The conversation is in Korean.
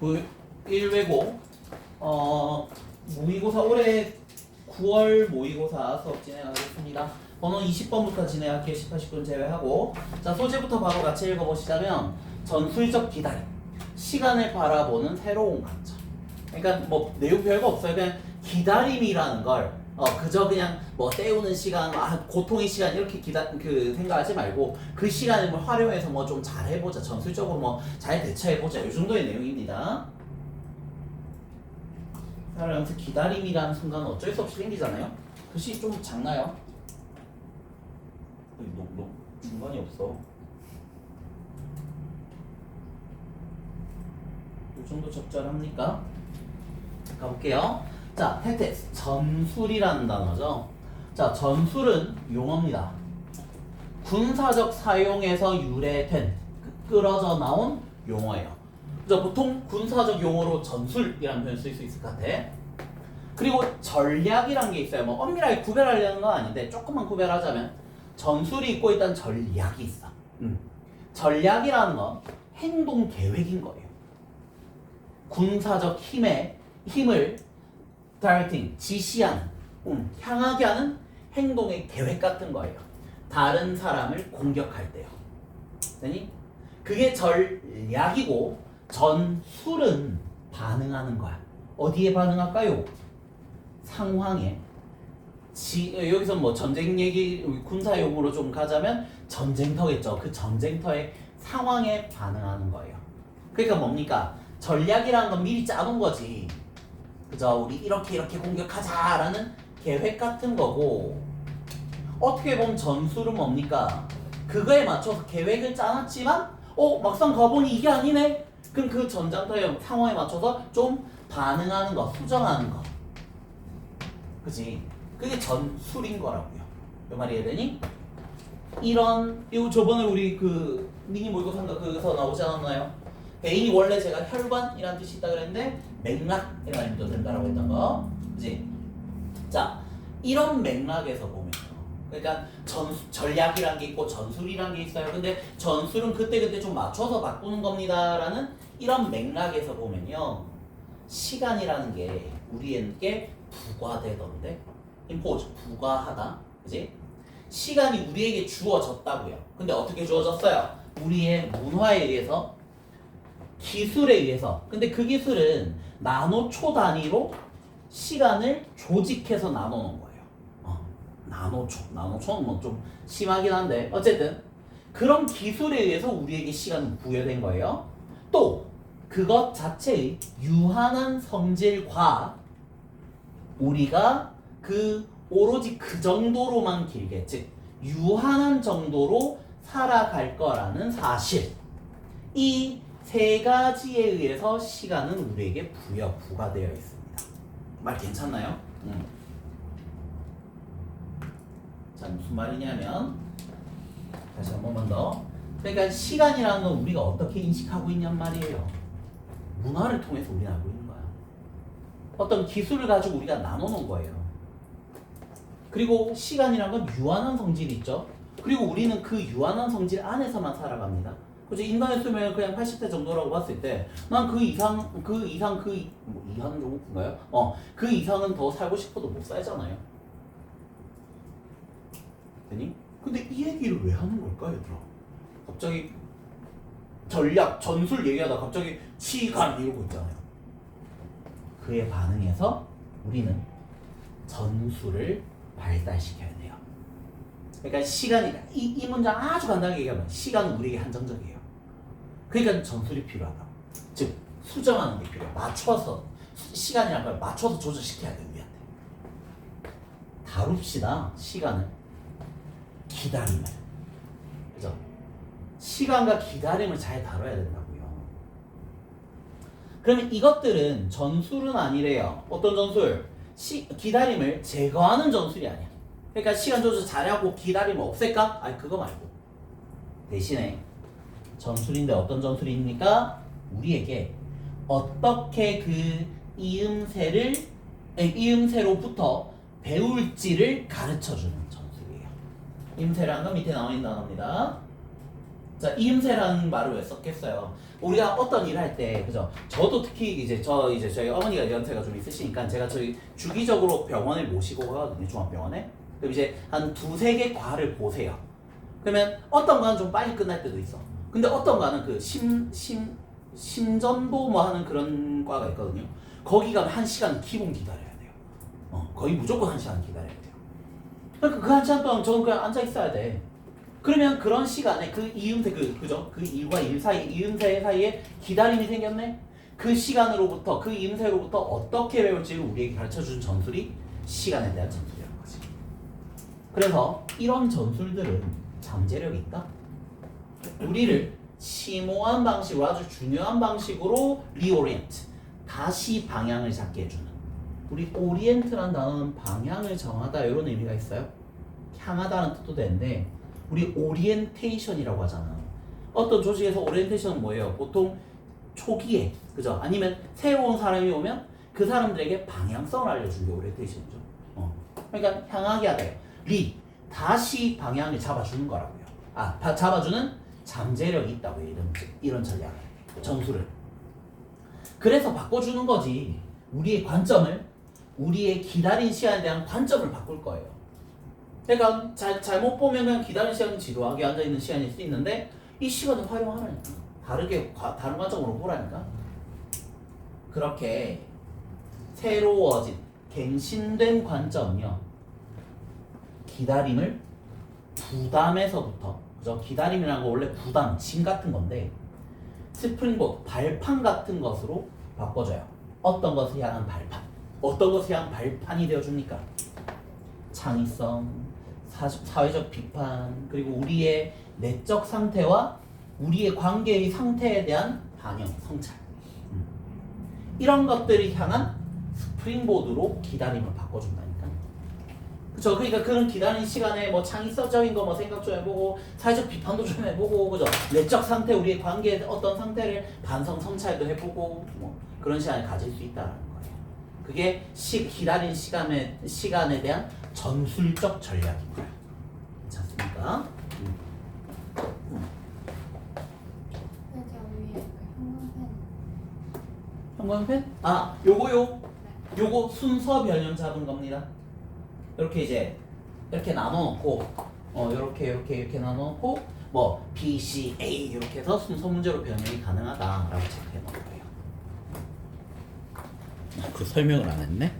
1외고 모의고사 올해 9월 모의고사 수업 진행하겠습니다. 번호 20번부터 진행할게요. 18, 19는 제외하고. 자, 소재부터 바로 같이 읽어보시자면 전술적 기다림, 시간을 바라보는 새로운 관점. 그러니까 뭐 내용 별거 없어요. 그냥 기다림이라는 걸 그저 그냥 뭐 때우는 시간, 고통의 시간 이렇게 생각하지 말고 그 시간을 뭐 활용해서 뭐 좀 잘해보자, 전술적으로 뭐 잘 대처해보자, 이 정도의 내용입니다. 그러면서 기다림이라는 순간은 어쩔 수 없이 생기잖아요. 글씨 좀 작나요? 중간이 없어. 이 정도 적절합니까? 가볼게요. 자, 테텍스 전술이라는 단어죠. 자, 전술은 용어입니다. 군사적 사용에서 유래된 끌어져 나온 용어예요. 그죠? 보통 군사적 용어로 전술이라는 표현 쓸 수 있을 것 같아. 그리고 전략이란 게 있어요. 뭐 엄밀하게 구별하려는 건 아닌데 조금만 구별하자면 전술이 있고 일단 전략이 있어. 전략이라는 건 행동 계획인 거예요. 군사적 힘을 directing, 지시하는, 향하게 하는 행동의 계획 같은 거예요. 다른 사람을 공격할 때요. 되니? 그게 전략이고 전술은 반응하는 거야. 어디에 반응할까요? 상황에. 여기서 뭐 전쟁 얘기, 군사용으로 좀 가자면 전쟁터겠죠. 그 전쟁터의 상황에 반응하는 거예요. 그러니까 뭡니까? 전략이라는 건 미리 짜놓은 거지. 그죠? 우리 이렇게 공격하자라는 계획 같은 거고, 어떻게 보면 전술은 뭡니까? 그거에 맞춰서 계획을 짜놨지만 막상 가보니 이게 아니네? 그럼 그 전장터의 상황에 맞춰서 좀 반응하는 거, 수정하는 거. 그치? 그게 전술인 거라고요. 이 말이 이해되니? 이거 저번에 우리 그 미니 모의고사인가 그거서 나오지 않았나요? 베인이 원래 제가 혈관이라는 뜻이 있다 그랬는데 맥락이라는 의미도 된다라고 했던 거. 그치? 자, 이런 맥락에서 보면요. 그러니까 전략이란 게 있고 전술이란 게 있어요. 근데 전술은 그때그때 좀 맞춰서 바꾸는 겁니다라는 이런 맥락에서 보면요. 시간이라는 게 우리에게 부과되던데, impose, 부과하다. 그지? 시간이 우리에게 주어졌다고요. 근데 어떻게 주어졌어요? 우리의 문화에 의해서, 기술에 의해서. 근데 그 기술은 나노초 단위로 시간을 조직해서 나눠놓은 거예요. 나노초는 뭐 좀 심하긴 한데 어쨌든 그런 기술에 의해서 우리에게 시간은 부여된 거예요. 또 그것 자체의 유한한 성질과 우리가 오로지 그 정도로만 길게, 즉 유한한 정도로 살아갈 거라는 사실, 이 세 가지에 의해서 시간은 우리에게 부과되어 있습니다. 말 괜찮나요? 자, 무슨 말이냐면 다시 한 번만 더. 그러니까 시간이라는 건 우리가 어떻게 인식하고 있냔 말이에요. 문화를 통해서 우리는 알고 있는 거야. 어떤 기술을 가지고 우리가 나눠놓은 거예요. 그리고 시간이라는 건 유한한 성질이 있죠. 그리고 우리는 그 유한한 성질 안에서만 살아갑니다. 그죠? 인간의 수명은 그냥 80대 정도라고 봤을 때 난 그 이상 이하는 정도인가요? 그 이상은 더 살고 싶어도 못 살잖아요. 되니? 근데 이 얘기를 왜 하는 걸까, 얘들아? 갑자기 전략, 전술 얘기하다 갑자기 시간 이러고 있잖아요. 그에 반응해서 우리는 전술을 발달시켜야 돼요. 그러니까 시간이다. 이 문장 아주 간단하게 얘기하면 시간은 우리에게 한정적이에요. 그러니까 전술이 필요하다. 즉 수정하는 게 필요해요. 맞춰서 시간이란 걸 맞춰서 조절시켜야 돼요. 우리한테. 다룹시다. 시간을. 기다림을. 그죠? 시간과 기다림을 잘 다뤄야 된다고요. 그러면 이것들은 전술은 아니래요. 어떤 전술? 기다림을 제거하는 전술이 아니야. 그러니까 시간 조절 잘하고 기다림을 없앨까? 아니, 그거 말고 대신에 전술인데 어떤 전술입니까? 우리에게 어떻게 그 이음새로부터 배울지를 가르쳐주는 전술이에요. 이음새라는 건 밑에 나와 있는 단어입니다. 자, 이음새라는 말을 왜 썼겠어요? 우리가 어떤 일을 할 때, 그죠? 저도 특히 이제 저희 어머니가 연세가 좀 있으시니까 제가 저희 주기적으로 병원에 모시고 가거든요, 종합병원에. 그럼 이제 한 두세 개 과를 보세요. 그러면 어떤 과는 좀 빨리 끝날 때도 있어. 근데 어떤 과는 그 심전도 뭐 하는 그런 과가 있거든요. 거기 가면 1시간 기본 기다려야 돼요. 거의 무조건 1시간 기다려야 돼요. 그러니까 그 1시간 동안 저는 그냥 앉아 있어야 돼. 그러면 그런 시간에 그 이음새 그죠? 그 이음과 이음 사이 이음새 사이에 기다림이 생겼네. 그 시간으로부터 그 이음새로부터 어떻게 배울지를 우리에게 가르쳐 준 전술이 시간에 대한 전술이라는 거지. 그래서 이런 전술들은 잠재력이 있다. 우리를 심오한 방식으로 아주 중요한 방식으로 리오리엔트 다시 방향을 잡게 해주는 우리 오리엔트란 단어는 방향을 정하다 이런 의미가 있어요. 향하다는 뜻도 되는데 우리 오리엔테이션이라고 하잖아. 어떤 조직에서 오리엔테이션은 뭐예요? 보통 초기에 그죠? 아니면 새로운 사람이 오면 그 사람들에게 방향성을 알려주는 게 오리엔테이션이죠. 그러니까 향하게 하다. 리 다시 방향을 잡아주는 거라고요. 잡아주는 잠재력이 있다고 이런 전략 전술을. 그래서 바꿔주는 거지. 우리의 관점을 우리의 기다린 시간에 대한 관점을 바꿀 거예요. 그러니까 잘못 보면 그냥 기다린 시간은 지루하게 앉아있는 시간일 수 있는데 이 시간을 활용하라니까. 다른 관점으로 보라니까. 그렇게 새로워진 갱신된 관점이요. 기다림을 부담에서부터 그죠? 기다림이라는 거 원래 부담, 짐 같은 건데 스프링보드, 발판 같은 것으로 바꿔줘요. 어떤 것을 향한 발판, 어떤 것을 향한 발판이 되어줍니까? 창의성, 사회적 비판, 그리고 우리의 내적 상태와 우리의 관계의 상태에 대한 반영, 성찰. 이런 것들을 향한 스프링보드로 기다림을 바꿔준다니까. 그쵸? 그러니까 그런 기다리는 시간에 뭐 창의성적인 거 뭐 생각 좀 해보고 사회적 비판도 좀 해보고 그죠? 내적 상태, 우리의 관계의 어떤 상태를 반성, 성찰도 해보고 뭐 그런 시간을 가질 수 있다는 거예요. 그게 기다린 시간에 대한 전술적 전략인 거예요. 괜찮습니까? 형광펜? 요거 순서 변형 잡은 겁니다. 이렇게 이제 이렇게 나눠놓고 이렇게 나눠놓고 뭐 B, C, A 이렇게 해서 순서 문제로 변형이 가능하다라고 체크해 놓은 거예요. 그 설명을 안 했네.